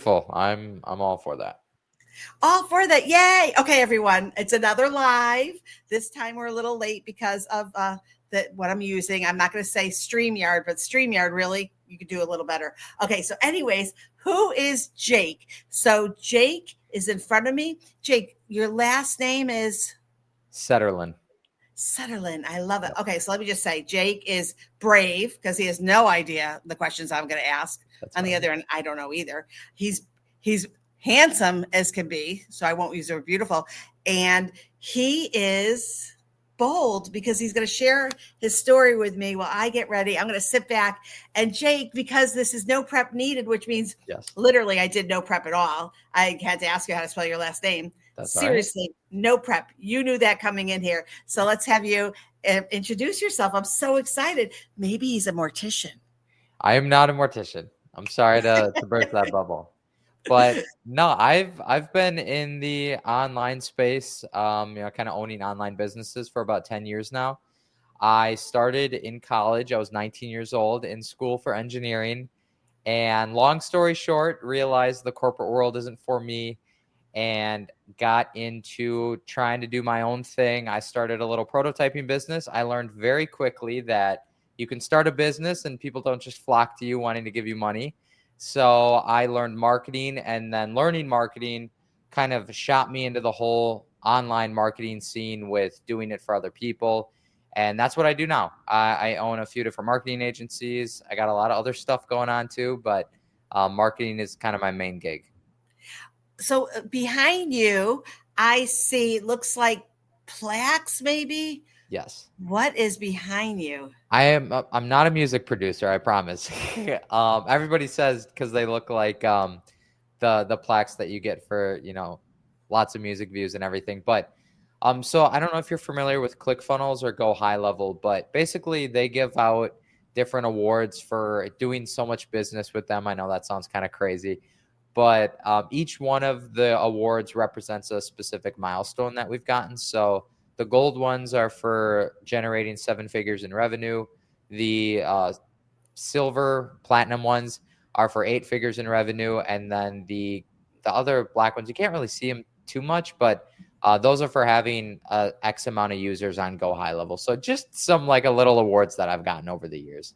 Beautiful. I'm all for that. All for that. Yay. Okay, everyone. It's another live. This time we're a little late because of what I'm using. I'm not going to say StreamYard, but StreamYard really, you could do a little better. Okay, so anyways, who is Jake? So Jake is in front of me. Jake, your last name is? Setterlun. Setterlun. I love it. Okay, so let me just say Jake is brave because he has no idea the questions I'm going to ask. That's On the right. other end, I don't know either. He's handsome as can be, so I won't use the word beautiful. And he is bold because he's going to share his story with me while I get ready. I'm going to sit back. And Jake, because this is no prep needed, which means literally I did no prep at all. I had to ask you how to spell your last name. That's seriously, right. No prep. You knew that coming in here. So let's have you introduce yourself. I'm so excited. Maybe he's a mortician. I am not a mortician. I'm sorry to burst that bubble. But no, I've been in the online space, kind of owning online businesses for about 10 years now. I started in college. I was 19 years old in school for engineering. And long story short, realized the corporate world isn't for me and got into trying to do my own thing. I started a little prototyping business. I learned very quickly that you can start a business and people don't just flock to you wanting to give you money. So I learned marketing, and then learning marketing kind of shot me into the whole online marketing scene with doing it for other people. And that's what I do now. I own a few different marketing agencies. I got a lot of other stuff going on too, but marketing is kind of my main gig. So behind you, I see, looks like plaques maybe. Yes. What is behind you? I'm not a music producer, I promise. Everybody says because they look like the plaques that you get for, lots of music views and everything. But so I don't know if you're familiar with ClickFunnels or Go High Level, but basically they give out different awards for doing so much business with them. I know that sounds kind of crazy, but each one of the awards represents a specific milestone that we've gotten. So the gold ones are for generating 7 figures in revenue. The silver, platinum ones are for 8 figures in revenue. And then the other black ones, you can't really see them too much, but those are for having X amount of users on Go High Level. So just some like a little awards that I've gotten over the years.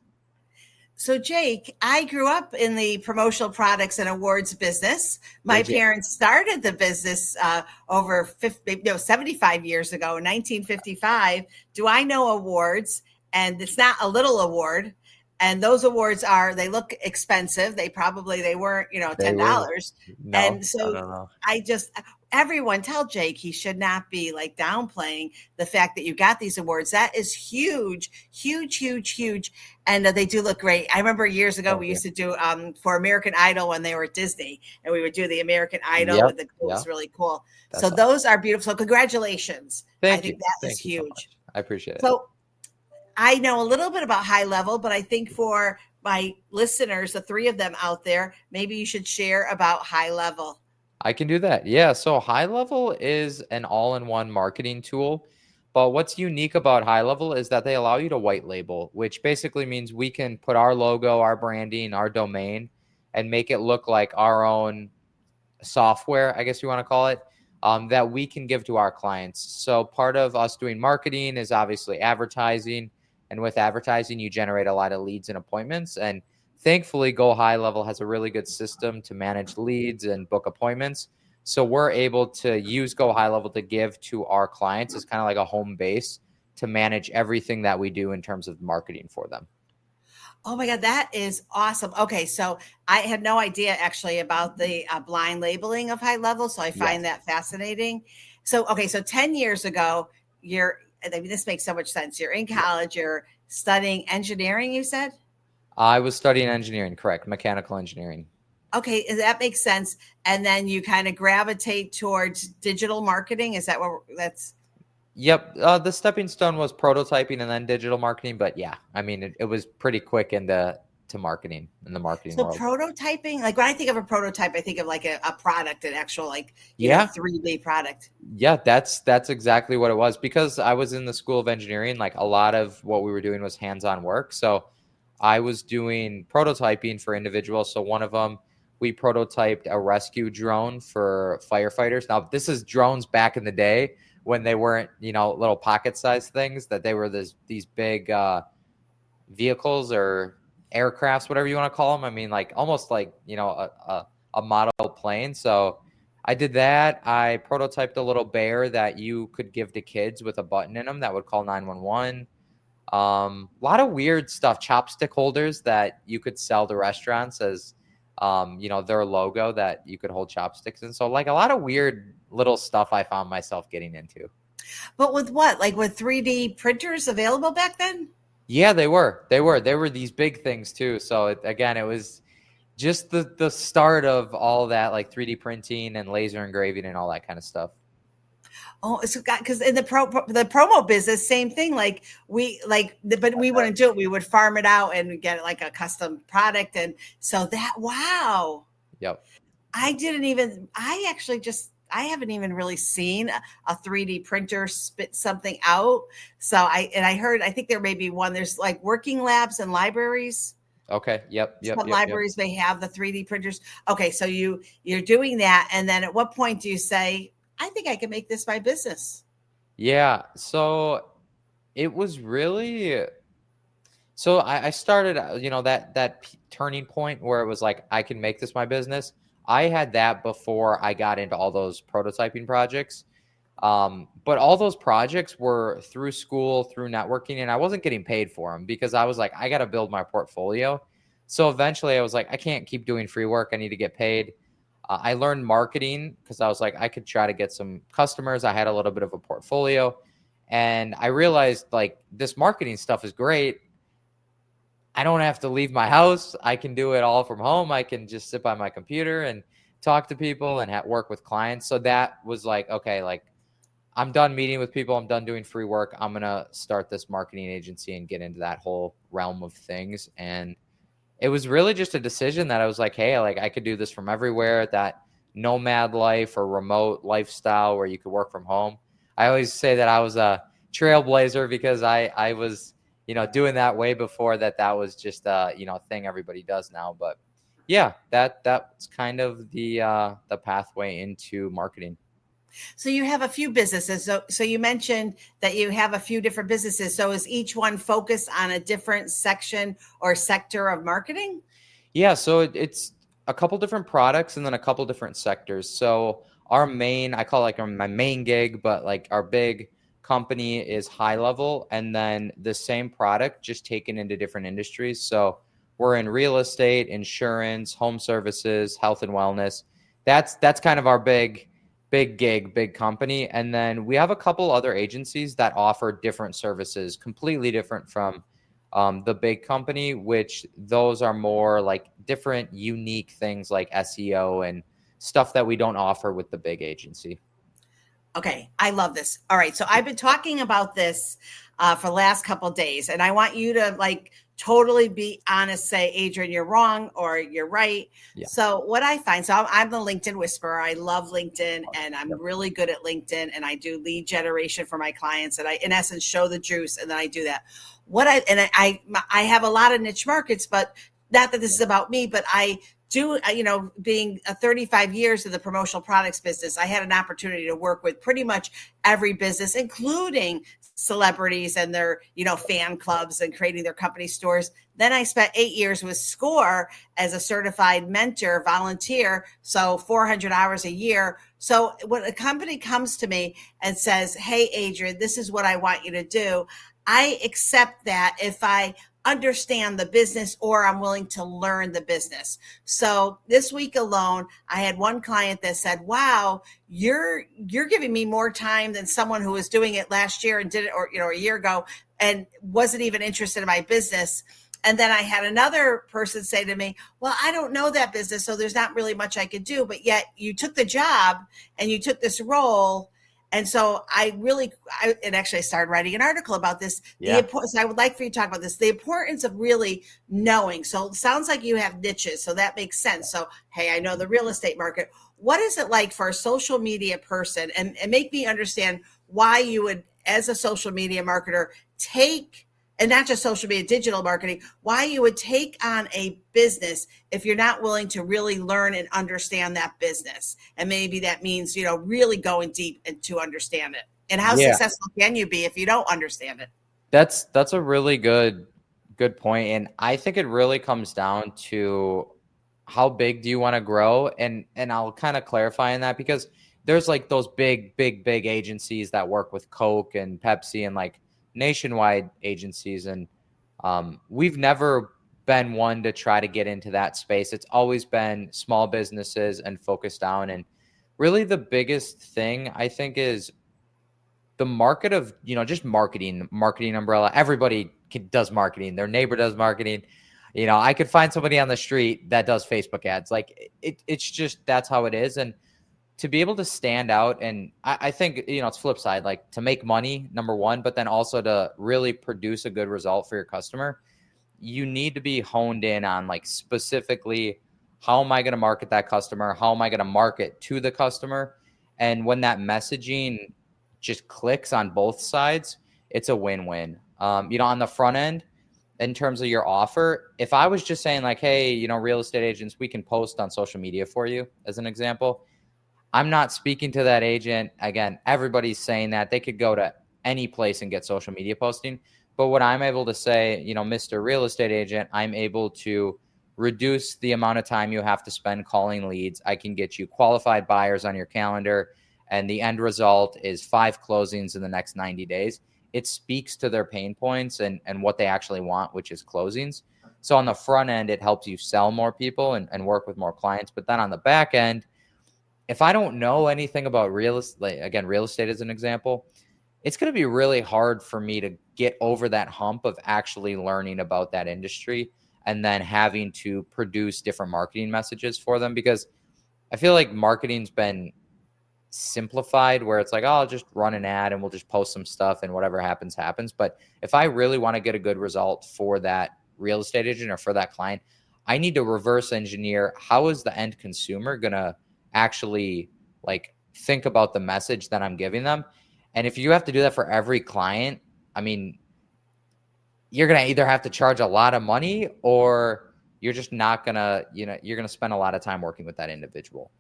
So Jake, I grew up in the promotional products and awards business. My parents started the business over 75 years ago, 1955. Do I know awards? And it's not a little award. And those awards they look expensive. They weren't, $10. No, and so I don't know. Everyone tell Jake he should not be like downplaying the fact that you got these awards. That is huge, huge, huge, huge. And they do look great. I remember years ago, we used to do for American Idol when they were at Disney, and we would do the American Idol with the it was really cool. That's awesome. Those are beautiful. So congratulations. I think that is huge. So I appreciate it. So I know a little bit about High Level, but I think for my listeners, the 3 of them out there, maybe you should share about High Level. I can do that. Yeah. So High Level is an all-in-one marketing tool. But what's unique about High Level is that they allow you to white label, which basically means we can put our logo, our branding, our domain, and make it look like our own software, I guess you want to call it, that we can give to our clients. So part of us doing marketing is obviously advertising. And with advertising, you generate a lot of leads and appointments. And thankfully, Go High Level has a really good system to manage leads and book appointments. So we're able to use Go High Level to give to our clients as kind of like a home base to manage everything that we do in terms of marketing for them. Oh my God, that is awesome. Okay, so I had no idea actually about the blind labeling of High Level. So I find that fascinating. So, okay, so 10 years ago, this makes so much sense. You're in college, you're studying engineering, you said? I was studying engineering, correct, mechanical engineering. Okay, that makes sense. And then you kind of gravitate towards digital marketing. Is that what that's? Yep. The stepping stone was prototyping and then digital marketing. But yeah, I mean, it was pretty quick into marketing in the marketing world. So prototyping, like when I think of a prototype, I think of like a product, an actual 3D product. Yeah, that's exactly what it was. Because I was in the School of Engineering, like a lot of what we were doing was hands-on work. So I was doing prototyping for individuals. So one of them we prototyped a rescue drone for firefighters. Now, this is drones back in the day when they weren't, little pocket-sized things, that they were these big vehicles or aircrafts, whatever you want to call them. I mean, like almost like, a model plane. So I did that. I prototyped a little bear that you could give to kids with a button in them that would call 911. A lot of weird stuff, chopstick holders that you could sell to restaurants as, their logo that you could hold chopsticks in. So like a lot of weird little stuff I found myself getting into. But with what? Like with 3D printers available back then? Yeah, they were these big things too. So it was just the start of all that, like 3D printing and laser engraving and all that kind of stuff. Oh, it's got, because in the promo business, same thing. Like but we wouldn't do it. We would farm it out and get like a custom product. And so wow. Yep. I haven't even really seen a 3D printer spit something out. So I think there may be one. There's like working labs and libraries. Okay. Yep. Some libraries may have the 3D printers. Okay. So you're doing that. And then at what point do you say, I think I can make this my business? Yeah. So it was really, so I started, that turning point where it was like, I can make this my business. I had that before I got into all those prototyping projects. But all those projects were through school, through networking, and I wasn't getting paid for them because I was like, I got to build my portfolio. So eventually I was like, I can't keep doing free work. I need to get paid. I learned marketing because I was like, I could try to get some customers. I had a little bit of a portfolio, and I realized like this marketing stuff is great. I don't have to leave my house. I can do it all from home. I can just sit by my computer and talk to people and work with clients. So that was like, okay, like I'm done meeting with people. I'm done doing free work. I'm going to start this marketing agency and get into that whole realm of things. And it was really just a decision that I was like, hey, like I could do this from everywhere, that nomad life or remote lifestyle where you could work from home. I always say that I was a trailblazer because I was, doing that way before that was just a, thing everybody does now. But yeah, that's kind of the pathway into marketing. So you have a few businesses. So you mentioned that you have a few different businesses. So is each one focused on a different section or sector of marketing? Yeah, so it's a couple different products and then a couple different sectors. So our main, I call it like my main gig, but like our big company is high level, and then the same product just taken into different industries. So we're in real estate, insurance, home services, health and wellness. That's kind of our big gig, big company. And then we have a couple other agencies that offer different services, completely different from the big company, which those are more like different, unique things like SEO and stuff that we don't offer with the big agency. Okay, I love this. All right, so I've been talking about this for the last couple of days, and I want you to like totally be honest, say, Adrienne, you're wrong or you're right. Yeah. So what I find, so I'm the LinkedIn whisperer. I love LinkedIn, and I'm really good at LinkedIn, and I do lead generation for my clients, and I, in essence, show the juice, and then I do that. I have a lot of niche markets, but not that this is about me, but I do, being 35 years in the promotional products business, I had an opportunity to work with pretty much every business, including celebrities and their, fan clubs and creating their company stores. Then I spent 8 years with SCORE as a certified mentor volunteer. So 400 hours a year. So when a company comes to me and says, hey, Adrienne, this is what I want you to do, I accept that if I understand the business or I'm willing to learn the business. So this week alone, I had one client that said, wow, you're giving me more time than someone who was doing it last year and did it, or, a year ago and wasn't even interested in my business. And then I had another person say to me, well, I don't know that business, so there's not really much I could do, but yet you took the job and you took this role. And so I started writing an article about this. Yeah. So I would like for you to talk about this, the importance of really knowing. So it sounds like you have niches, so that makes sense. So, hey, I know the real estate market. What is it like for a social media person? And make me understand why you would, as a social media marketer, take and not just social media, digital marketing, why you would take on a business if you're not willing to really learn and understand that business. And maybe that means, really going deep and to understand it. And how successful can you be if you don't understand it? That's a really good point. And I think it really comes down to how big do you want to grow? And I'll kind of clarify in that, because there's like those big agencies that work with Coke and Pepsi and like nationwide agencies. And we've never been one to try to get into that space. It's always been small businesses and focus down. And really the biggest thing I think is the market of, just marketing umbrella. Everybody does marketing. Their neighbor does marketing. I could find somebody on the street that does Facebook ads. Like it's just, that's how it is. And to be able to stand out, and I think, it's flip side, like to make money, number one, but then also to really produce a good result for your customer, you need to be honed in on like specifically, how am I going to market that customer? How am I going to market to the customer? And when that messaging just clicks on both sides, it's a win-win. On the front end, in terms of your offer, if I was just saying like, hey, real estate agents, we can post on social media for you, as an example, I'm not speaking to that agent. Again, everybody's saying that they could go to any place and get social media posting. But what I'm able to say, Mr. Real Estate Agent, I'm able to reduce the amount of time you have to spend calling leads. I can get you qualified buyers on your calendar, and the end result is 5 closings in the next 90 days. It speaks to their pain points and what they actually want, which is closings. So on the front end, it helps you sell more people and work with more clients. But then on the back end, if I don't know anything about real estate, again, real estate as an example, it's going to be really hard for me to get over that hump of actually learning about that industry and then having to produce different marketing messages for them, because I feel like marketing's been simplified where it's like, oh, I'll just run an ad and we'll just post some stuff and whatever happens, happens. But if I really want to get a good result for that real estate agent or for that client, I need to reverse engineer how is the end consumer going to actually like think about the message that I'm giving them. And if you have to do that for every client, I mean, you're going to either have to charge a lot of money or you're just not going to, you're going to spend a lot of time working with that individual.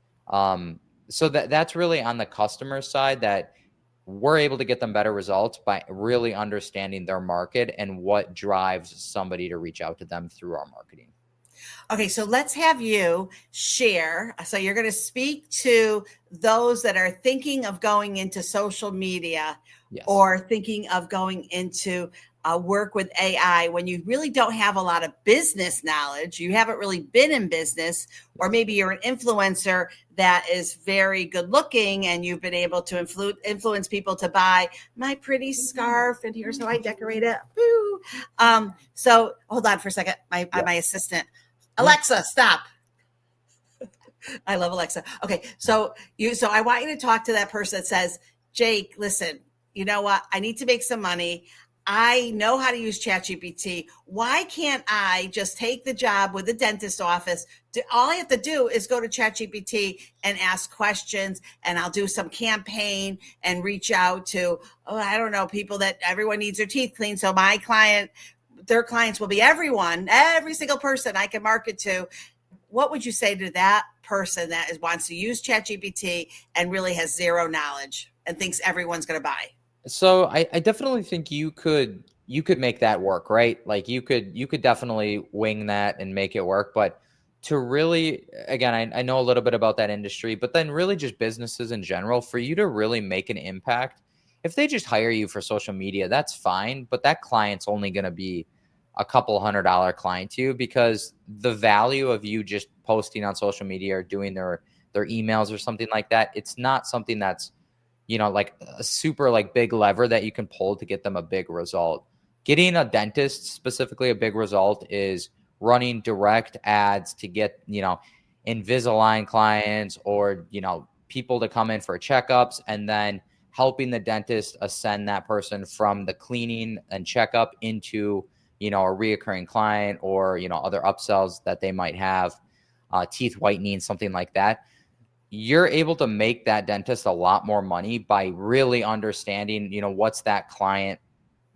So that's really on the customer side, that we're able to get them better results by really understanding their market and what drives somebody to reach out to them through our marketing. Okay, so let's have you share. So you're going to speak to those that are thinking of going into social media, yes, or thinking of going into work with AI when you really don't have a lot of business knowledge. You haven't really been in business, or maybe you're an influencer that is very good looking and you've been able to influence people to buy my pretty scarf, and here's how I decorate it. Woo. So hold on for a second. My assistant, Alexa, stop. I love Alexa. Okay. So I want you to talk to that person that says, Jake, listen, you know what? I need to make some money. I know how to use ChatGPT. Why can't I just take the job with the dentist office? All I have to do is go to ChatGPT and ask questions, and I'll do some campaign and reach out to, I don't know, people that everyone needs their teeth cleaned. So their clients will be every single person I can market to. What would you say to that person that wants to use ChatGPT and really has zero knowledge and thinks everyone's going to buy? So I definitely think you could make that work, right? Like you could definitely wing that and make it work. But to really, again, I know a little bit about that industry, but then really just businesses in general, for you to really make an impact, if they just hire you for social media, that's fine. But that client's only going to be a couple $100 client to you, because the value of you just posting on social media or doing their emails or something like that, it's not something that's, like a super like big lever that you can pull to get them a big result. Getting a dentist specifically a big result is running direct ads to get, Invisalign clients or, people to come in for checkups, and then helping the dentist ascend that person from the cleaning and checkup into, a reoccurring client or, other upsells that they might have, teeth whitening, something like that. You're able to make that dentist a lot more money by really understanding, what's that client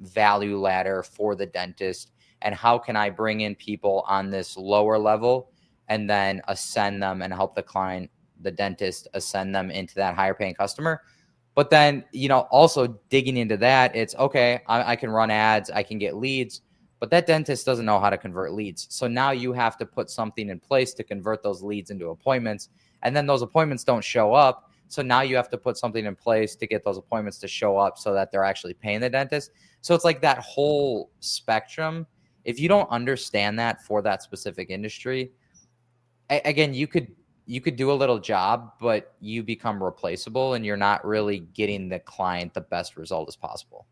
value ladder for the dentist, and how can I bring in people on this lower level and then ascend them and help the dentist ascend them into that higher paying customer. But then, also digging into that, it's okay, I can run ads, I can get leads, but that dentist doesn't know how to convert leads. So now you have to put something in place to convert those leads into appointments. And then those appointments don't show up. So now you have to put something in place to get those appointments to show up so that they're actually paying the dentist. So it's like that whole spectrum. If you don't understand that for that specific industry, again, you could do a little job, but you become replaceable and you're not really getting the client the best result as possible.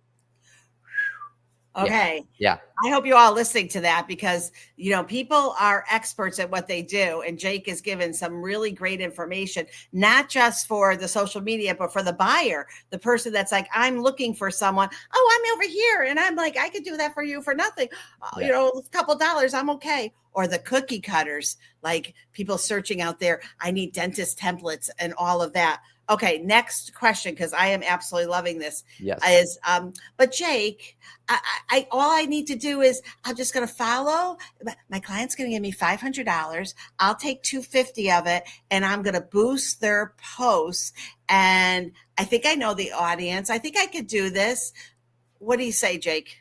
Okay. Yeah. I hope you all listening to that, because, people are experts at what they do. And Jake has given some really great information, not just for the social media, but for the buyer, the person that's like, I'm looking for someone. Oh, I'm over here. And I'm like, I could do that for you for nothing. Yeah. A couple dollars. I'm okay. Or the cookie cutters, like people searching out there. I need dentist templates and all of that. Okay, next question, because I am absolutely loving this. Yes. Is but Jake, I all I need to do is I'm just going to follow. My client's going to give me $500. I'll take $250 of it, and I'm going to boost their posts. And I think I know the audience. I think I could do this. What do you say, Jake?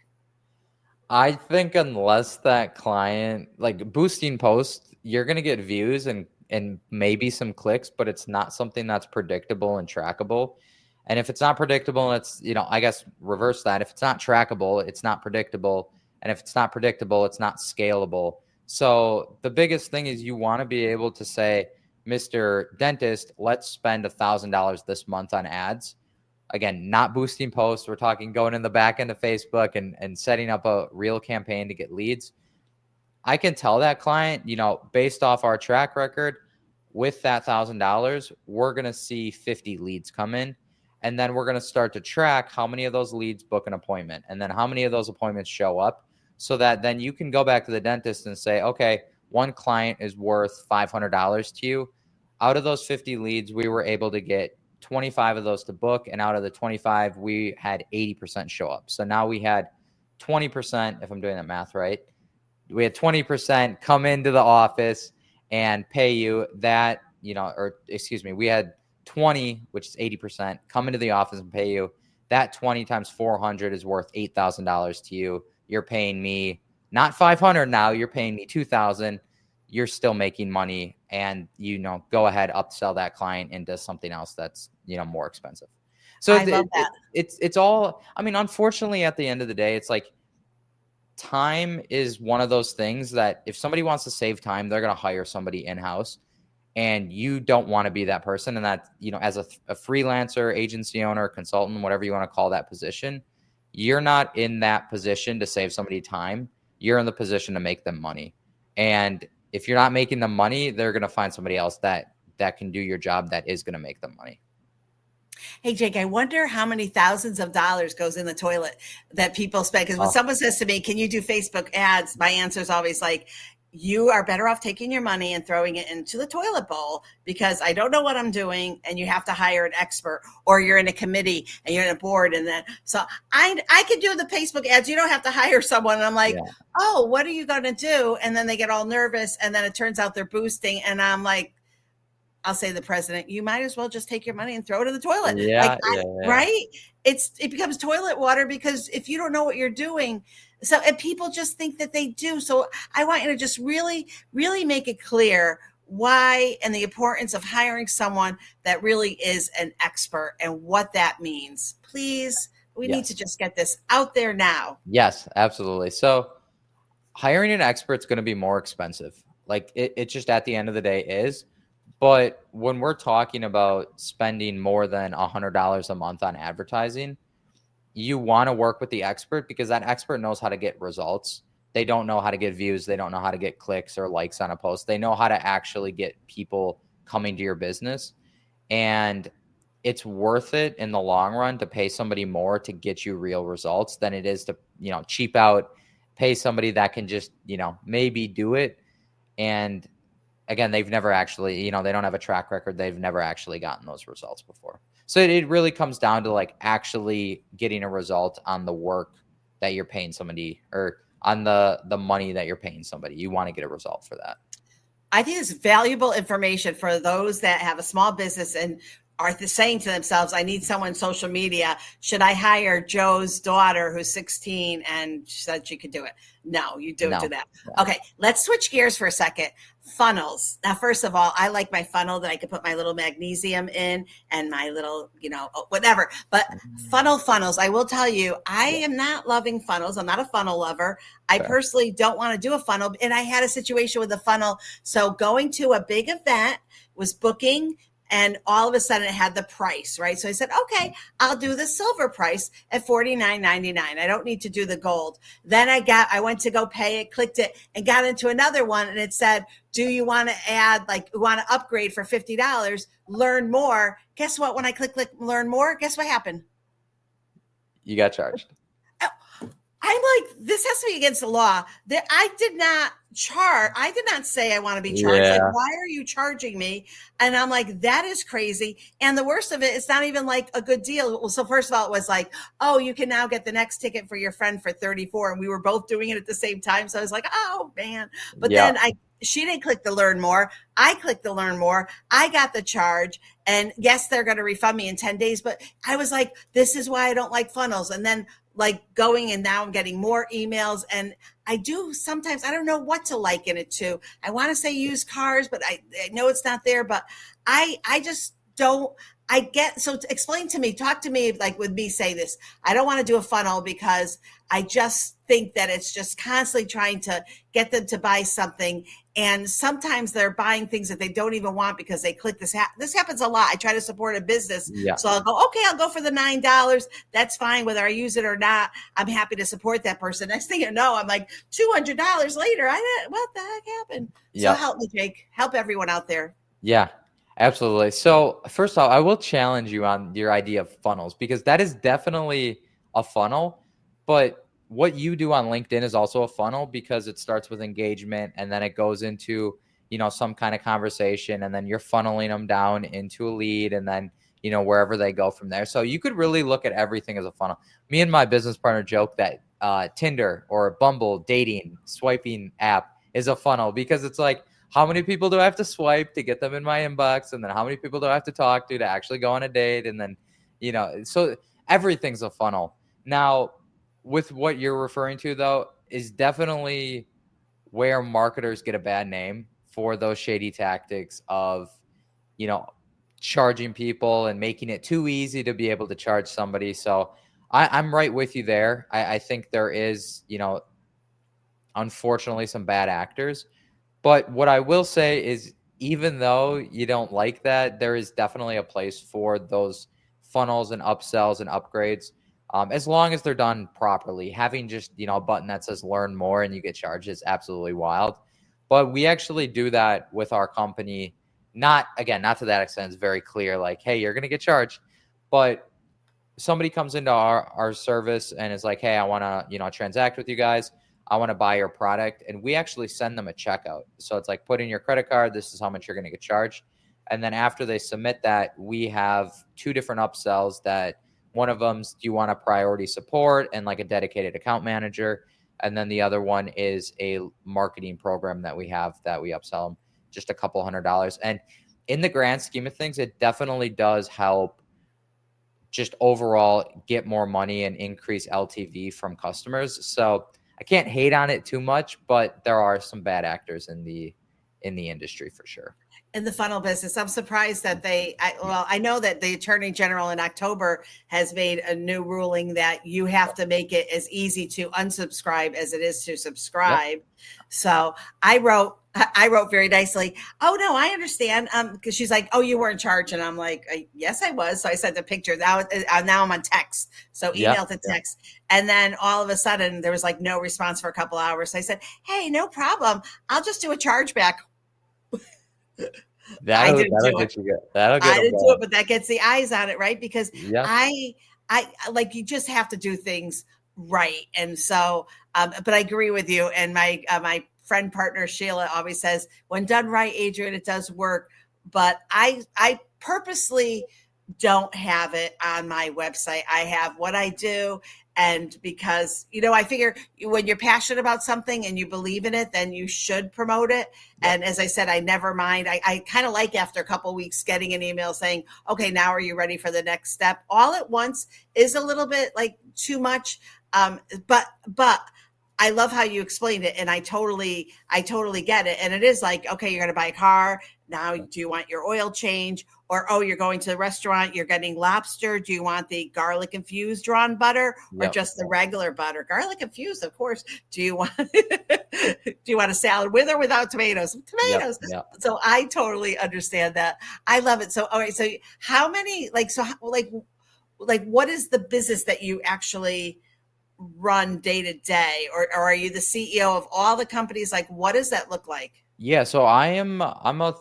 I think unless that client, like boosting posts, you're going to get views and maybe some clicks, but it's not something that's predictable and trackable. And if it's not predictable, it's, I guess reverse that. If it's not trackable, it's not predictable. And if it's not predictable, it's not scalable. So the biggest thing is you want to be able to say, Mr. Dentist, let's spend $1,000 this month on ads. Again, not boosting posts. We're talking going in the back end of Facebook and setting up a real campaign to get leads. I can tell that client, based off our track record, with that $1,000, we're going to see 50 leads come in. And then we're going to start to track how many of those leads book an appointment, and then how many of those appointments show up, so that then you can go back to the dentist and say, okay, one client is worth $500 to you. Out of those 50 leads, we were able to get 25 of those to book. And out of the 25, we had 80% show up. So now we had 20%, if I'm doing that math right, we had 20% come into the office and pay you that, we had 20, which is 80%, come into the office and pay you. That 20 times 400 is worth $8,000 to you. You're paying me not 500 now, you're paying me 2,000. You're still making money, and go ahead, upsell that client into something else that's more expensive. So I love that. It's all, unfortunately, at the end of the day, it's like time is one of those things that if somebody wants to save time, they're going to hire somebody in-house, and you don't want to be that person. And that, as a freelancer, agency owner, consultant, whatever you want to call that position, you're not in that position to save somebody time. You're in the position to make them money. And if you're not making them money, they're going to find somebody else that can do your job that is going to make them money. Hey, Jake, I wonder how many thousands of dollars goes in the toilet that people spend. Because when someone says to me, can you do Facebook ads? My answer is always like, you are better off taking your money and throwing it into the toilet bowl, because I don't know what I'm doing, and you have to hire an expert, or you're in a committee and you're in a board. And then, so I could do the Facebook ads. You don't have to hire someone. And I'm like, oh, what are you going to do? And then they get all nervous, and then it turns out they're boosting. And I'm like, I'll say the president, you might as well just take your money and throw it in the toilet. Right? It becomes toilet water, because if you don't know what you're doing, and people just think that they do. So I want you to just really, really make it clear why, and the importance of hiring someone that really is an expert and what that means. Please, we need to just get this out there now. Yes, absolutely. So hiring an expert is going to be more expensive. Like it just at the end of the day is. But when we're talking about spending more than $100 a month on advertising, you want to work with the expert, because that expert knows how to get results. They don't know how to get views. They don't know how to get clicks or likes on a post. They know how to actually get people coming to your business. And it's worth it in the long run to pay somebody more to get you real results than it is to, cheap out, pay somebody that can just, maybe do it. And again, they've never actually, they don't have a track record. They've never actually gotten those results before. So it really comes down to like actually getting a result on the work that you're paying somebody, or on the money that you're paying somebody. You want to get a result for that. I think it's valuable information for those that have a small business and are saying to themselves, I need someone social media. Should I hire Joe's daughter who's 16 and she said she could do it? No, you don't do that. No. Okay, let's switch gears for a second. Funnels. Now, first of all, I like my funnel that I can put my little magnesium in and my little, whatever. But funnels, I will tell you, I am not loving funnels. I'm not a funnel lover. I personally don't want to do a funnel. And I had a situation with a funnel. So going to a big event was booking, and all of a sudden it had the price, right? So I said, okay, I'll do the silver price at $49.99. I don't need to do the gold. Then I went to go pay it, clicked it, and got into another one. And it said, do you want to want to upgrade for $50, learn more? Guess what? When I click learn more, guess what happened? You got charged. I'm like, this has to be against the law. That I did not charge. I did not say I want to be charged. Yeah. Like, why are you charging me? And I'm like, that is crazy. And the worst of it, it's not even like a good deal. So first of all, it was like, oh, you can now get the next ticket for your friend for $34. And we were both doing it at the same time. So I was like, oh man. But then she didn't click the learn more. I clicked the learn more. I got the charge. And yes, they're going to refund me in 10 days. But I was like, this is why I don't like funnels. And then going, and now I'm getting more emails, and I do sometimes, I don't know what to liken it to. I want to say used cars, but I know it's not there, but I just don't, so explain to me, talk to me, like with me say this, I don't want to do a funnel because I just think that it's just constantly trying to get them to buy something. And sometimes they're buying things that they don't even want because they click this. This happens a lot. I try to support a business. Yeah. So I'll go, okay, I'll go for the $9. That's fine. Whether I use it or not, I'm happy to support that person. Next thing you know, I'm like $200 later. What the heck happened? So help me, Jake. Help everyone out there. Yeah, absolutely. So first off, I will challenge you on your idea of funnels, because that is definitely a funnel. But what you do on LinkedIn is also a funnel, because it starts with engagement and then it goes into, some kind of conversation, and then you're funneling them down into a lead, and then, wherever they go from there. So you could really look at everything as a funnel. Me and my business partner joke that Tinder or Bumble dating swiping app is a funnel, because it's like, how many people do I have to swipe to get them in my inbox? And then how many people do I have to talk to actually go on a date? And then, so everything's a funnel. Now, with what you're referring to, though, is definitely where marketers get a bad name for those shady tactics of, charging people and making it too easy to be able to charge somebody. So I'm right with you there. I think there is, unfortunately, some bad actors. But what I will say is, even though you don't like that, there is definitely a place for those funnels and upsells and upgrades. As long as they're done properly. Having just, a button that says learn more and you get charged is absolutely wild. But we actually do that with our company. Not to that extent. It's very clear, like, hey, you're going to get charged. But somebody comes into our service and is like, hey, I want to, transact with you guys. I want to buy your product. And we actually send them a checkout. So it's like, put in your credit card. This is how much you're going to get charged. And then after they submit that, we have 2 different upsells that, one of them's, do you want a priority support and like a dedicated account manager? And then the other one is a marketing program that we have that we upsell them just a couple $100. And in the grand scheme of things, it definitely does help just overall get more money and increase LTV from customers. So I can't hate on it too much, but there are some bad actors in the industry for sure. In the funnel business, I'm surprised that I know that the Attorney General in October has made a new ruling that you have to make it as easy to unsubscribe as it is to subscribe. Yep. So I wrote very nicely, oh no, I understand. Because she's like, oh, you weren't charged. And I'm like, yes, I was. So I sent the picture. Now I'm on text. So email to text. And then all of a sudden there was like no response for a couple hours. So I said, hey, no problem. I'll just do a chargeback. That'll get you good. I didn't do it, but that gets the eyes on it, right? Because I like, you just have to do things right. And so, but I agree with you. And my friend partner Sheila always says, when done right, Adrienne, it does work. But I purposely don't have it on my website. I have what I do, And because, I figure when you're passionate about something and you believe in it, then you should promote it. Yep. And as I said, I never mind. I kind of like after a couple of weeks getting an email saying, okay, now are you ready for the next step? All at once is a little bit like too much. But I love how you explained it, and I totally get it. And it is like, okay, you're going to buy a car. Now, do you want your oil change? Or, oh, you're going to the restaurant, you're getting lobster. Do you want the garlic infused drawn butter or just the regular butter? Garlic infused, of course. Do you want a salad with or without tomatoes? Tomatoes. Yep. So I totally understand that. I love it. So, all right. So how many, what is the business that you actually run day to day, or are you the CEO of all the companies? Like, what does that look like? Yeah, so I'm a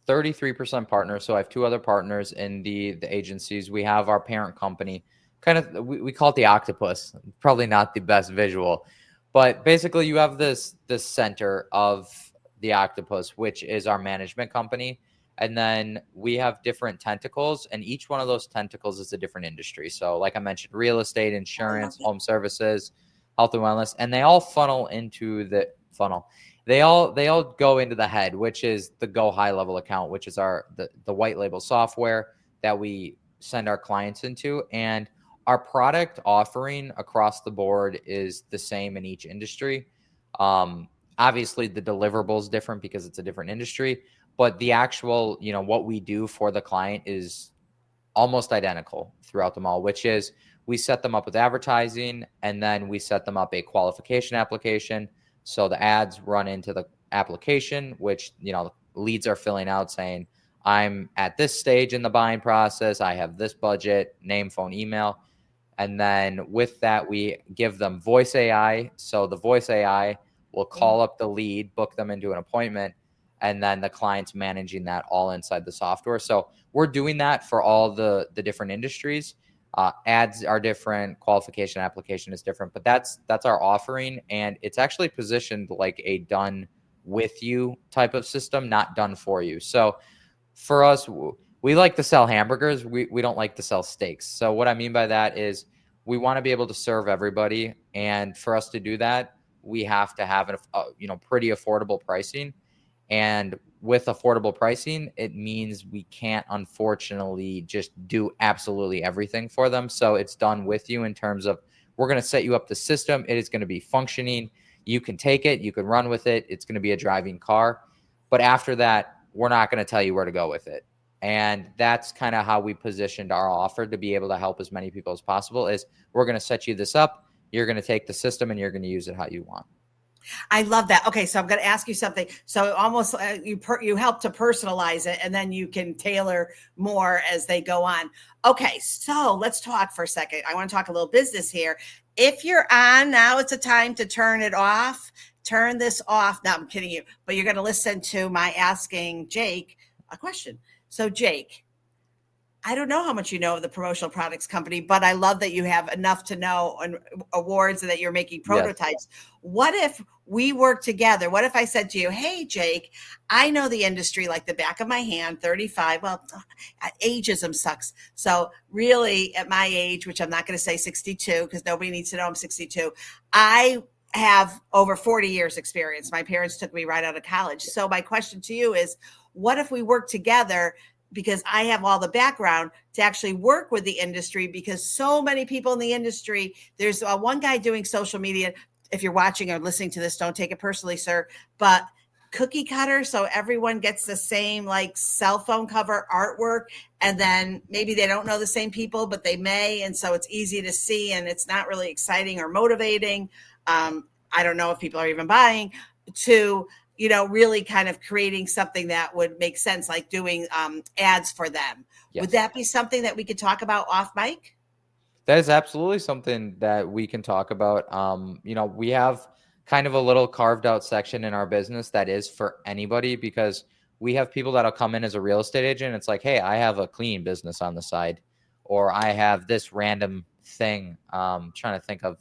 33% partner. So I have two other partners in the agencies. We have our parent company, kind of we call it the octopus. Probably not the best visual, but basically you have this center of the octopus, which is our management company. And then we have different tentacles, and each one of those tentacles is a different industry. So like I mentioned, real estate, insurance, home services, health and wellness, and they all funnel into the funnel. They all go into the head, which is the Go High Level account, which is the white label software that we send our clients into. And our product offering across the board is the same in each industry. Obviously, the deliverable is different because it's a different industry, but the actual, what we do for the client is almost identical throughout them all, which is we set them up with advertising, and then we set them up a qualification application. So the ads run into the application, which, leads are filling out saying, I'm at this stage in the buying process. I have this budget, name, phone, email. And then with that, we give them voice AI. So the voice AI will call up the lead, book them into an appointment, and then the client's managing that all inside the software. So we're doing that for all the different industries. Ads are different, qualification application is different, but that's our offering, and it's actually positioned like a done with you type of system, not done for you. So for us, we like to sell hamburgers. We don't like to sell steaks. So what I mean by that is we want to be able to serve everybody, and for us to do that, we have to have pretty affordable pricing. And with affordable pricing, it means we can't, unfortunately, just do absolutely everything for them. So it's done with you in terms of we're going to set you up the system. It is going to be functioning. You can take it. You can run with it. It's going to be a driving car. But after that, we're not going to tell you where to go with it. And that's kind of how we positioned our offer to be able to help as many people as possible is we're going to set you this up. You're going to take the system and you're going to use it how you want. I love that. Okay, so I'm going to ask you something. So almost you help to personalize it, and then you can tailor more as they go on. Okay, so let's talk for a second. I want to talk a little business here. If you're on now, it's a time to turn it off. Turn this off. No, I'm kidding you. But you're going to listen to my asking Jake a question. So Jake, I don't know how much you know of the promotional products company, but I love that you have enough to know on awards and that you're making prototypes. Yes. What if we work together? What if I said to you, hey, Jake, I know the industry like the back of my hand, 35. Well, ageism sucks. So really at my age, which I'm not going to say 62 because nobody needs to know I'm 62, I have over 40 years experience. My parents took me right out of college. So my question to you is, what if we work together? Because I have all the background to actually work with the industry, because so many people in the industry, there's one guy doing social media. If you're watching or listening to this, don't take it personally, sir, but cookie cutter. So everyone gets the same like cell phone cover artwork. And then maybe they don't know the same people, but they may. And so it's easy to see and it's not really exciting or motivating. I don't know if people are even buying to, really kind of creating something that would make sense, like doing ads for them. Yes. Would that be something that we could talk about off mic? That is absolutely something that we can talk about. We have kind of a little carved out section in our business that is for anybody, because we have people that'll come in as a real estate agent. It's like, hey, I have a cleaning business on the side, or I have this random thing. Trying to think of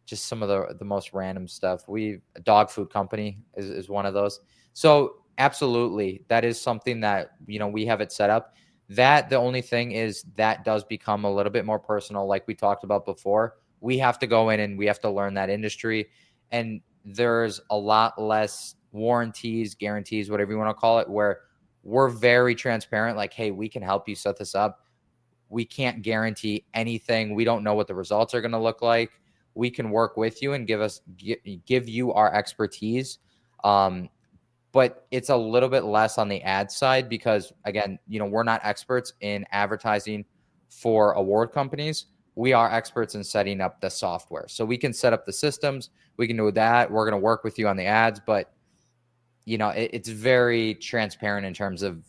just some of the most random stuff. A dog food company is one of those. So absolutely, that is something that, we have it set up. That the only thing is that does become a little bit more personal. Like we talked about before, we have to go in and we have to learn that industry. And there's a lot less warranties, guarantees, whatever you want to call it, where we're very transparent. Like, hey, we can help you set this up. We can't guarantee anything. We don't know what the results are going to look like. We can work with you and give you our expertise. But it's a little bit less on the ad side because, again, we're not experts in advertising for award companies. We are experts in setting up the software. So we can set up the systems. We can do that. We're going to work with you on the ads. But, it's very transparent in terms of,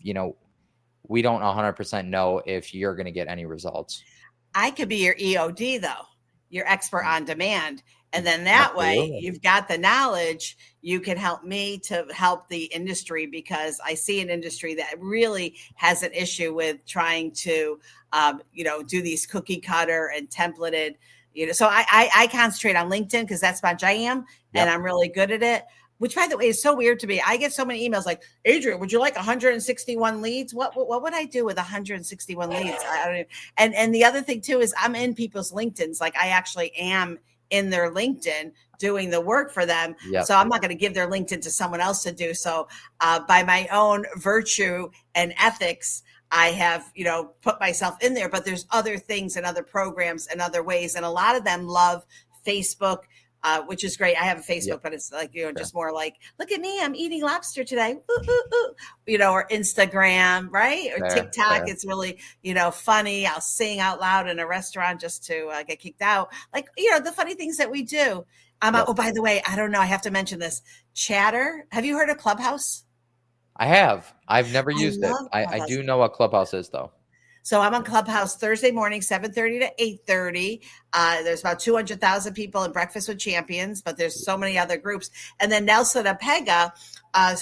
we don't 100% know if you're going to get any results. I could be your EOD though, your expert on demand. And then that way you've got the knowledge. You can help me to help the industry, because I see an industry that really has an issue with trying to, do these cookie cutter and templated, so I concentrate on LinkedIn because that's my jam and I'm really good at it. Which, by the way, is so weird to me. I get so many emails like, Adrienne, would you like 161 leads? What would I do with 161 leads? I don't even. And the other thing too is I'm in people's LinkedIns. Like, I actually am in their LinkedIn doing the work for them. So I'm not going to give their LinkedIn to someone else to do. So by my own virtue and ethics, I have, put myself in there. But there's other things and other programs and other ways. And a lot of them love Facebook, which is great. I have a Facebook, but it's like, just more like, look at me, I'm eating lobster today. Ooh, ooh, ooh. Or Instagram, right? Or TikTok. It's really, funny. I'll sing out loud in a restaurant just to get kicked out. Like, the funny things that we do. Oh, by the way, I don't know. I have to mention this. Chatter. Have you heard of Clubhouse? I have. I've never used it. I do know what Clubhouse is though. So I'm on Clubhouse Thursday morning, 7:30 to 8:30. There's about 200,000 people in Breakfast with Champions, but there's so many other groups. And then Nelson Apega,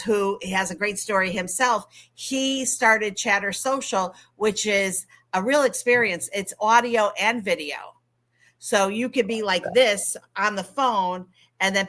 who has a great story himself, he started Chatter Social, which is a real experience. It's audio and video. So you could be like this on the phone. And then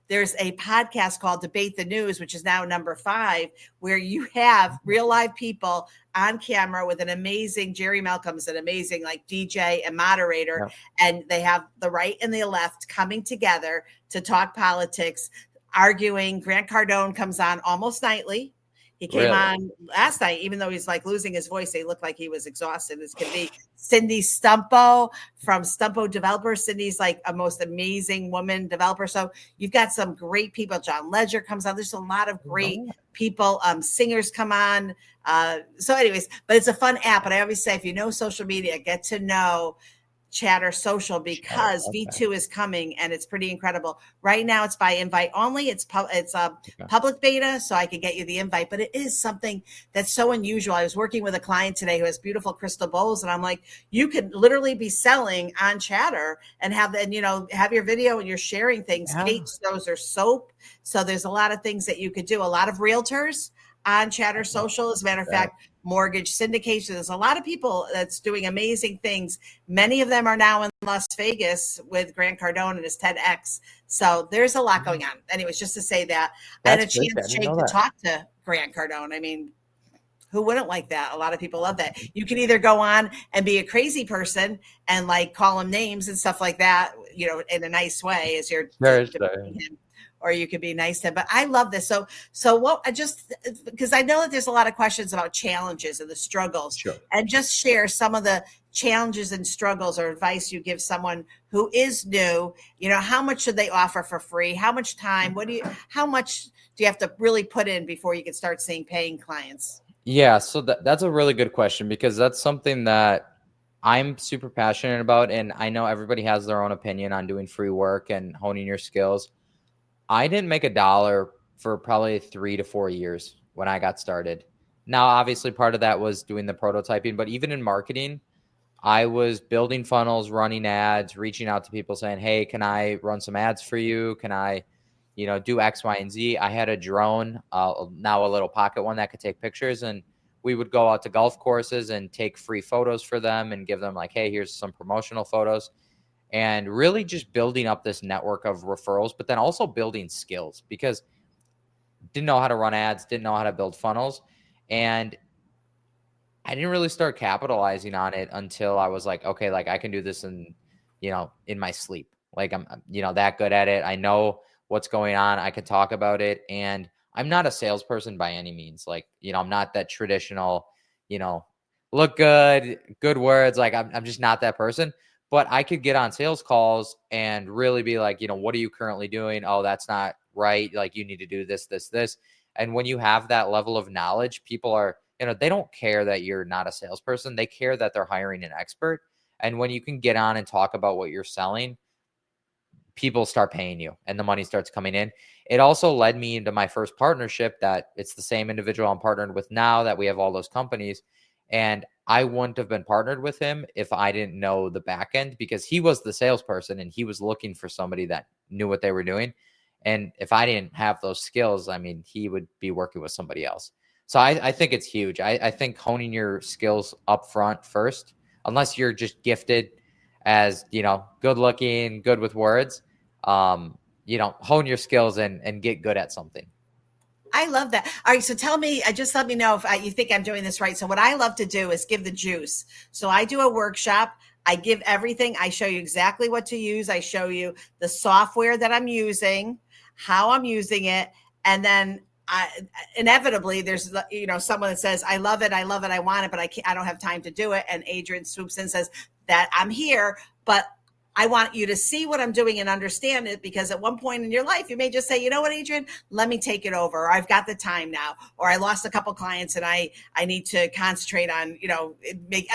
there's a podcast called Debate the News, which is now number 5, where you have real live people on camera with an amazing, Jerry Malcolm's an amazing like DJ and moderator. And they have the right and the left coming together to talk politics, arguing. Grant Cardone comes on almost nightly. He came on last night, even though he's like losing his voice. He looked like he was exhausted as can be. Cindy Stumpo from Stumpo Developers. Cindy's like a most amazing woman developer. So you've got some great people. John Ledger comes on. There's a lot of great people. Singers come on. So anyways, but it's a fun app. And I always say, if you know social media, get to know Chatter Social, because V2 is coming and it's pretty incredible. Right now it's by invite only. It's public beta, so I can get you the invite, but it is something that's so unusual. I was working with a client today who has beautiful crystal bowls, and I'm like, you could literally be selling on Chatter and have your video and you're sharing things. Kate those are soap. So there's a lot of things that you could do. A lot of realtors on Chatter Social. As a matter of fact, mortgage syndication. There's a lot of people that's doing amazing things. Many of them are now in Las Vegas with Grant Cardone and his TEDx. So there's a lot going on. Anyways, just to say that. I had a chance, Jake, to talk to Grant Cardone. I mean, who wouldn't like that? A lot of people love that. You can either go on and be a crazy person and like call him names and stuff like that, in a nice way as you're debating him, or you could be nice to him. But I love this. So what because I know that there's a lot of questions about challenges and the struggles, and just share some of the challenges and struggles or advice you give someone who is new. How much should they offer for free? How much time? How much do you have to really put in before you can start seeing paying clients? Yeah. So that's a really good question, because that's something that I'm super passionate about. And I know everybody has their own opinion on doing free work and honing your skills. I didn't make $1 for probably 3 to 4 years when I got started. Now, obviously, part of that was doing the prototyping, but even in marketing, I was building funnels, running ads, reaching out to people saying, hey, can I run some ads for you? Can I, do X, Y, and Z? I had a drone, now a little pocket one that could take pictures, and we would go out to golf courses and take free photos for them and give them like, hey, here's some promotional photos. And really just building up this network of referrals, but then also building skills, because didn't know how to run ads, didn't know how to build funnels. And I didn't really start capitalizing on it until I was like, okay, like I can do this in in my sleep. Like I'm that good at it. I know what's going on. I can talk about it. And I'm not a salesperson by any means. Like, I'm not that traditional, look good, good words. Like I'm just not that person. But I could get on sales calls and really be like, what are you currently doing? Oh, that's not right. Like you need to do this, this, this. And when you have that level of knowledge, people are, they don't care that you're not a salesperson. They care that they're hiring an expert. And when you can get on and talk about what you're selling, people start paying you and the money starts coming in. It also led me into my first partnership that it's the same individual I'm partnered with now, that we have all those companies. And I wouldn't have been partnered with him if I didn't know the back end, because he was the salesperson and he was looking for somebody that knew what they were doing. And if I didn't have those skills, I mean, he would be working with somebody else. So I think it's huge. I think honing your skills up front first, unless you're just gifted as, good looking, good with words, hone your skills and get good at something. I love that. All right. So tell me, just let me know if you think I'm doing this right. So what I love to do is give the juice. So I do a workshop. I give everything. I show you exactly what to use. I show you the software that I'm using, how I'm using it. And then inevitably there's, someone that says, I love it. I want it, but I don't have time to do it. And Adrienne swoops in and says that I'm here, but I want you to see what I'm doing and understand it, because at one point in your life, you may just say, you know what, Adrienne, let me take it over. Or I've got the time now, or I lost a couple clients and I need to concentrate on,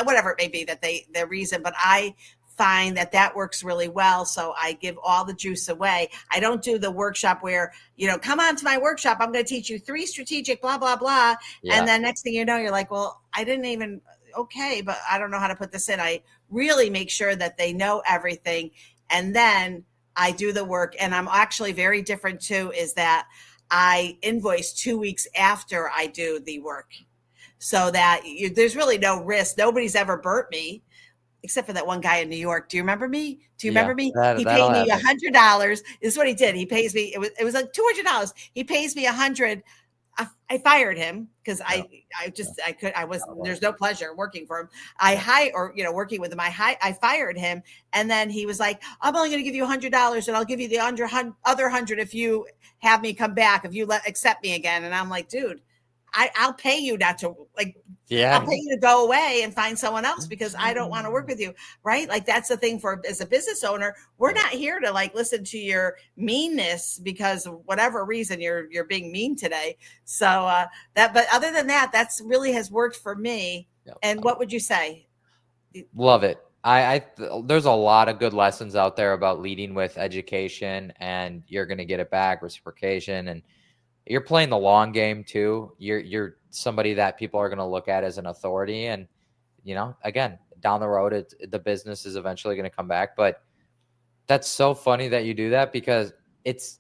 whatever it may be that the reason, but I find that works really well. So I give all the juice away. I don't do the workshop where, come on to my workshop. I'm going to teach you 3 strategic, blah, blah, blah. Yeah. And then next thing you know, you're like, well, I didn't even, okay, but I don't know how to put this in. I really make sure that they know everything. And then I do the work. And I'm actually very different too, is that I invoice 2 weeks after I do the work, so that there's really no risk. Nobody's ever burnt me, except for that one guy in New York. Do you remember me? He paid me $100. This is what he did. He pays me. It was like $200. He pays me $100. I fired him because there's no pleasure working for him. Working with him. I fired him. And then he was like, I'm only going to give you $100 and I'll give you the other 100 if you have me come back, if you accept me again. And I'm like, dude, I'll pay you not to I'll pay you to go away and find someone else, because I don't want to work with you. Right. Like that's the thing as a business owner, we're not here to listen to your meanness because of whatever reason you're being mean today. So but other than that, that's really has worked for me. Yep. And what would you say? Love it. There's a lot of good lessons out there about leading with education, and you're going to get it back, reciprocation, and you're playing the long game too. You're somebody that people are going to look at as an authority. And, again, down the road, the business is eventually going to come back. But that's so funny that you do that, because it's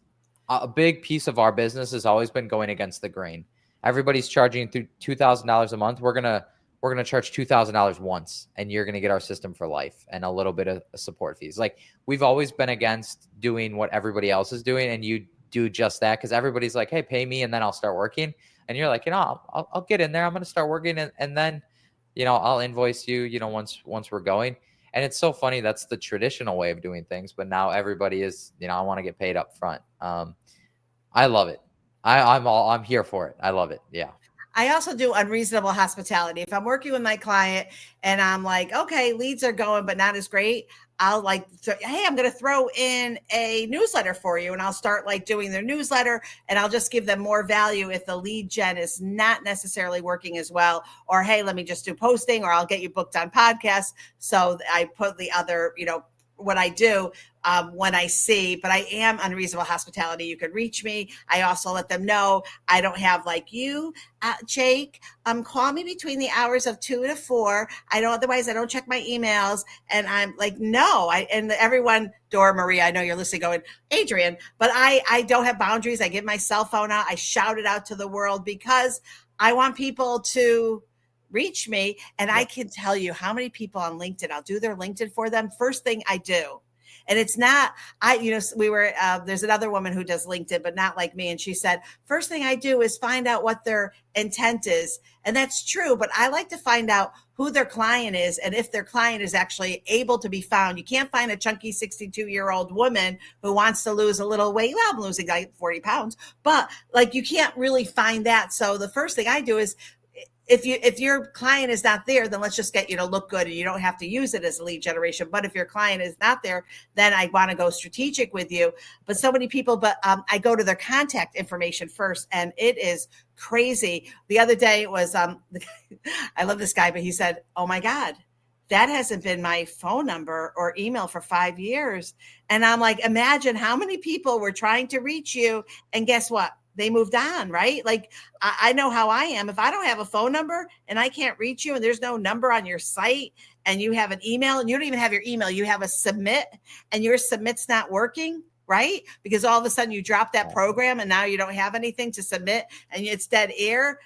a big piece of our business has always been going against the grain. Everybody's charging through $2,000 a month. We're going to charge $2,000 once, and you're going to get our system for life and a little bit of support fees. Like, we've always been against doing what everybody else is doing, and you do just that, because everybody's like, hey, pay me and then I'll start working. And you're like, I'll get in there. I'm going to start working, and then, I'll invoice you, once we're going. And it's so funny. That's the traditional way of doing things. But now everybody is, I want to get paid up front. I love it. I'm here for it. I love it. Yeah. I also do unreasonable hospitality. If I'm working with my client and I'm like, okay, leads are going, but not as great, I'll hey, I'm going to throw in a newsletter for you. And I'll start doing their newsletter, and I'll just give them more value if the lead gen is not necessarily working as well. Or, hey, let me just do posting, or I'll get you booked on podcasts. So I put the other, what I do when I see, but I am unreasonable hospitality. You can reach me. I also let them know I don't have Jake, call me between the hours of 2 to 4. Otherwise I don't check my emails. And I'm like, no, and everyone, Dora Maria, I know you're listening going, Adrienne, but I don't have boundaries. I give my cell phone out. I shout it out to the world because I want people to reach me. And I can tell you how many people on LinkedIn, I'll do their LinkedIn for them. First thing I do And it's not, there's another woman who does LinkedIn, but not like me. And she said, first thing I do is find out what their intent is. And that's true, but I like to find out who their client is and if their client is actually able to be found. You can't find a chunky 62-year-old woman who wants to lose a little weight. Well, I'm losing like 40 pounds, but like you can't really find that. So the first thing I do is if your client is not there, then let's just get you to look good and you don't have to use it as a lead generation. But if your client is not there, then I want to go strategic with you. But so many people, I go to their contact information first, and it is crazy. The other day it was, I love this guy, but he said, oh my God, that hasn't been my phone number or email for 5 years. And I'm like, imagine how many people were trying to reach you. And guess what? They moved on, right? Like I know how I am. If I don't have a phone number and I can't reach you and there's no number on your site and you have an email and you don't even have your email, you have a submit and your submit's not working, right? Because all of a sudden you drop that program and now you don't have anything to submit and it's dead air.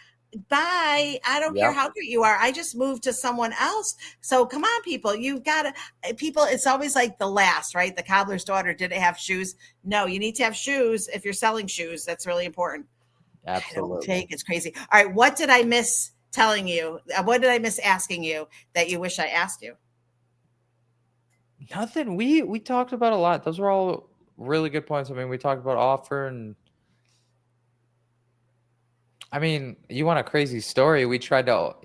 Bye. I don't care how great you are. I just moved to someone else. So come on, people, you've got to, people, it's always like the last, right? The cobbler's daughter didn't have shoes. No, you need to have shoes if you're selling shoes. That's really important. Absolutely. Jake, it's crazy. All right. What did I miss telling you? What did I miss asking you that you wish I asked you? Nothing. We talked about a lot. Those were all really good points. I mean, we talked about offer and I mean, you want a crazy story? We tried to,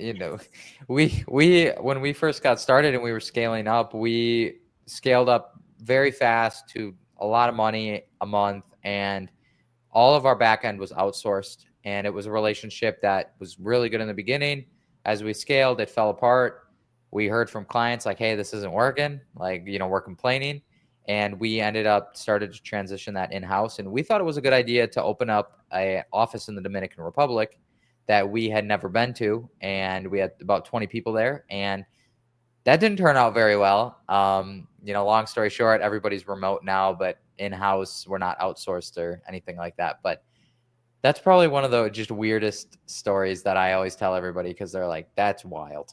we when we first got started and we were scaling up, we scaled up very fast to a lot of money a month, and all of our back end was outsourced. And it was a relationship that was really good in the beginning. As we scaled, it fell apart. We heard from clients like, hey, this isn't working. Like, we're complaining. And we started to transition that in-house. And we thought it was a good idea to open up an office in the Dominican Republic that we had never been to. And we had about 20 people there. And that didn't turn out very well. Long story short, everybody's remote now, but in-house, we're not outsourced or anything like that. But that's probably one of the just weirdest stories that I always tell everybody because they're like, that's wild.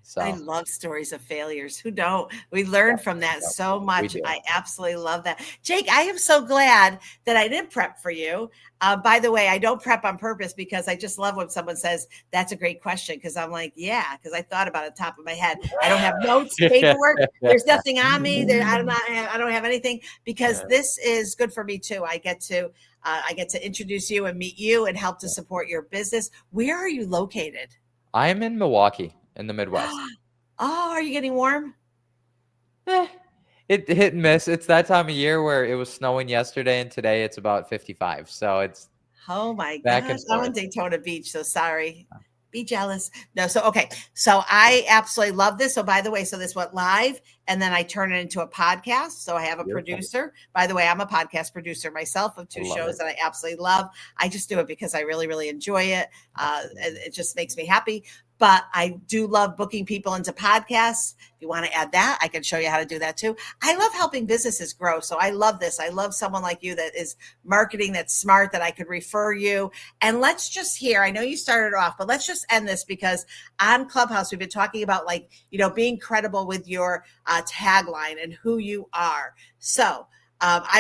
So I love stories of failures. Who don't? We learn from that so much. I absolutely love that. Jake, I am so glad that I didn't prep for you. By the way, I don't prep on purpose because I just love when someone says, that's a great question. Because I'm like, yeah, because I thought about it top of my head. I don't have notes, paperwork. There's nothing on me. I don't have anything because this is good for me too. I get to introduce you and meet you and help to support your business. Where are you located? I am in Milwaukee. In the Midwest. Oh, are you getting warm? It hit and miss. It's that time of year where it was snowing yesterday and today it's about 55. So it's my gosh. I'm in Daytona Beach, so sorry. Be jealous. No, okay. So I absolutely love this. So by the way, this went live and then I turn it into a podcast. So I have a producer. By the way, I'm a podcast producer myself of 2 shows that I absolutely love. I just do it because I really, really enjoy it. It just makes me happy. But I do love booking people into podcasts. If you want to add that, I can show you how to do that too. I love helping businesses grow. So I love this. I love someone like you that is marketing, that's smart, that I could refer you. And let's just hear, I know you started off, but let's just end this because on Clubhouse, we've been talking about being credible with your tagline and who you are. So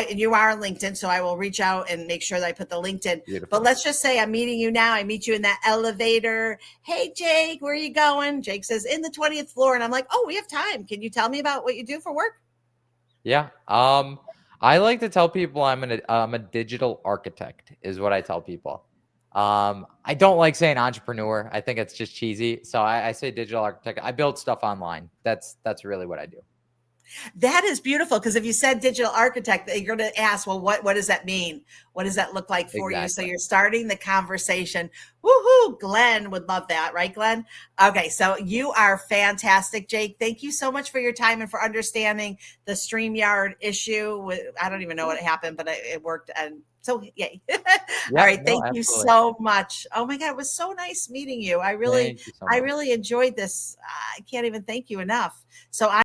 you are on LinkedIn, so I will reach out and make sure that I put the LinkedIn. Beautiful. But let's just say I'm meeting you now. I meet you in that elevator. Hey, Jake, where are you going? Jake says, in the 20th floor. And I'm like, oh, we have time. Can you tell me about what you do for work? Yeah. I like to tell people I'm a digital architect is what I tell people. I don't like saying entrepreneur. I think it's just cheesy. So I say digital architect. I build stuff online. That's really what I do. That is beautiful because if you said digital architect, you're going to ask, well, what does that mean? What does that look like for you? So you're starting the conversation. Woohoo! Glenn would love that, right, Glenn? Okay, so you are fantastic, Jake. Thank you so much for your time and for understanding the StreamYard issue. I don't even know what happened, but it worked. And so, yay. All right. Thank you so much. Oh my God. It was so nice meeting you. I really enjoyed this. I can't even thank you enough. So